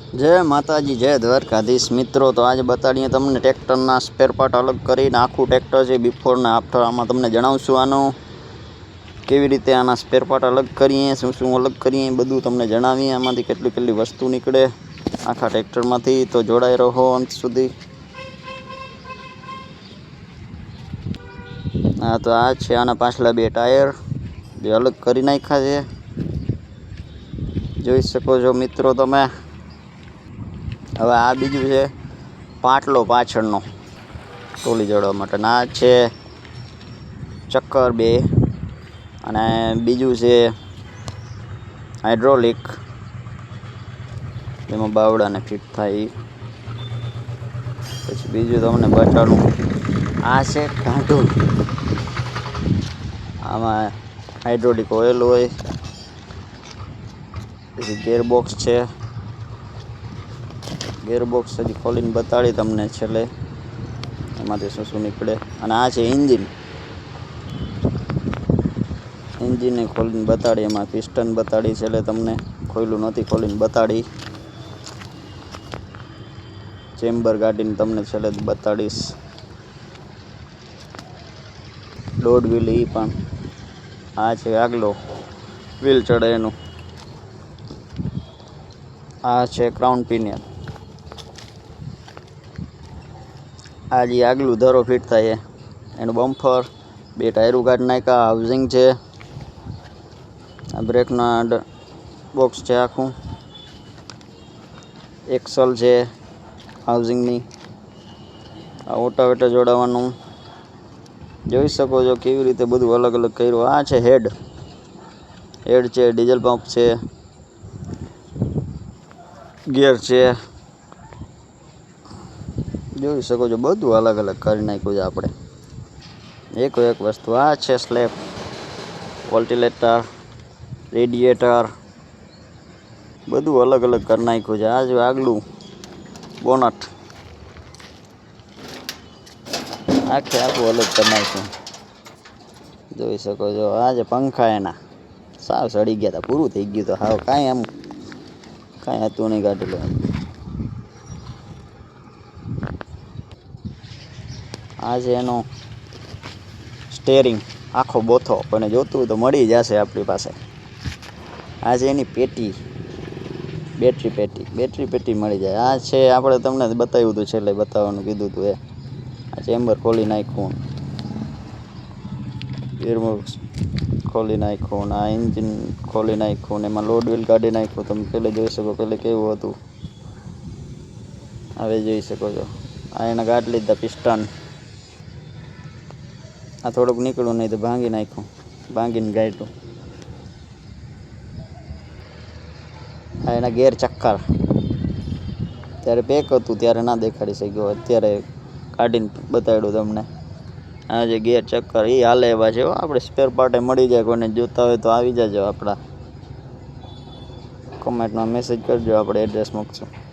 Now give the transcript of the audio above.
जय माताजी जय द्वारकाधीश मित्रों। तो आज बताड़ीए तमने ट्रेक्टरना स्पेर पार्ट अलग करीने आखुं ट्रेक्टर छे बिफोर ने आफ्टर आमां तमने जणावशुं आनो केवी रीते आना स्पेर पार्ट अलग करीए, शुं शुं अलग करीए बधुं तमने जणावीए। आमांथी केटली केटली वस्तु निकळे आखा ट्रेक्टरमांथी, तो जोड़ाई रहो अंत सुधी। हाँ तो आ छे आना पाछला बे टायर जे अलग करी नाख्या छे, जोई शको छो मित्रों तमे। हवे आ बीजुं छे पाटलो पाछळनो टोली जोड़वा माटे, आ छे चक्कर बे अने बीजुं छे हाइड्रोलिक जेमां बावडाने फिट थाय। पछी बीजुं तमने बताडुं आ छे गांठुं, आमां हाइड्रोलिक ऑयल होय। पछी गेरबॉक्स छे, गेरबॉक्स हजी खोलीने बताड़ी तमने छेल्ले एमांथी शुं शुं निकळे। अने आ छे इंजीन, इंजीन खोलीने बताड़ी, एमां पिस्टन बताड़ी छेल्ले तमने, खोयलुं नथी खोलीने बताड़ी। चेम्बर काढीने तमने छेल्ले बताड़ीश। लोड व्हील ई पण आ छे आगलो व्हील चढ़े एनुं। आ छे क्राउन पिनियन, आज आगलू धरो फिट थाय एनु बम्फर, बे टायरू काढी नाख्या, हाउसिंग छे, आ ब्रेकना बॉक्स छे आखुं, एक्सल छे हाउसिंगनी, आ ओटावेटर जोड़ावानुं। जोई शको छो केवी रीते बधुं अलग अलग कर्युं। आ छे हेड, हेड छे, डीजल पंप छे, गियर छे, जोई शको छो बधुं अलग अलग करी नाख्युं छे आपणे एको एक वस्तु। आ छे स्लेप, वोल्टिलेटर, रेडिएटर बधुं अलग अलग कर नाख्युं छे। आ जो आगलू बोनट आखे आखुं अलग कर नाख्युं, जोई शको छो। आ जे पंखा एना साव सड़ी गया था, पूरुं थई गयुं तो हाव कांई आम कांई हतुं नहीं, काढी लेवानुं। आ छे एनो स्टेरिंग आखो बोथो, कोઈને जोतुं होय तो मळी जशे आपणी पासे। आ छे एनी पेटी, बेटरी पेटी मळी जाय। आ छे आपणे तमने बताव्युं हतुं छेल्ले बताववानुं कीधुं हतुं ए। आ चेम्बर खोली नाख्युं, गियरबॉक्स खोली नाख्युं, आ इंजीन खोली नाख्युं, एमां लोड व्हील काढी नाख्युं। तमे पहेले जोई शको पहेले केवुं हतुं, हवे जोई शको छो। आ एना काढी लीधा पिस्टन, आ थोड़ुंक निकळ्युं नहीं तो भांगी नाख्युं, भांगीने काढ्युं। आ एना गेर चक्कर त्यारे पेक हतुं त्यारे ना देखाड़ी शक्यो, अत्यारे काढीने बताड्युं तमने। आ जे गेर चक्कर ई हाले एवा छे हो, आपणे स्पेर पार्ट मळी जाय, कोઈને जोता होय तो आवी जाजो। आपणा कमेंटमां मेसेज करजो, આપણે એડ્રેસ મૂકશું।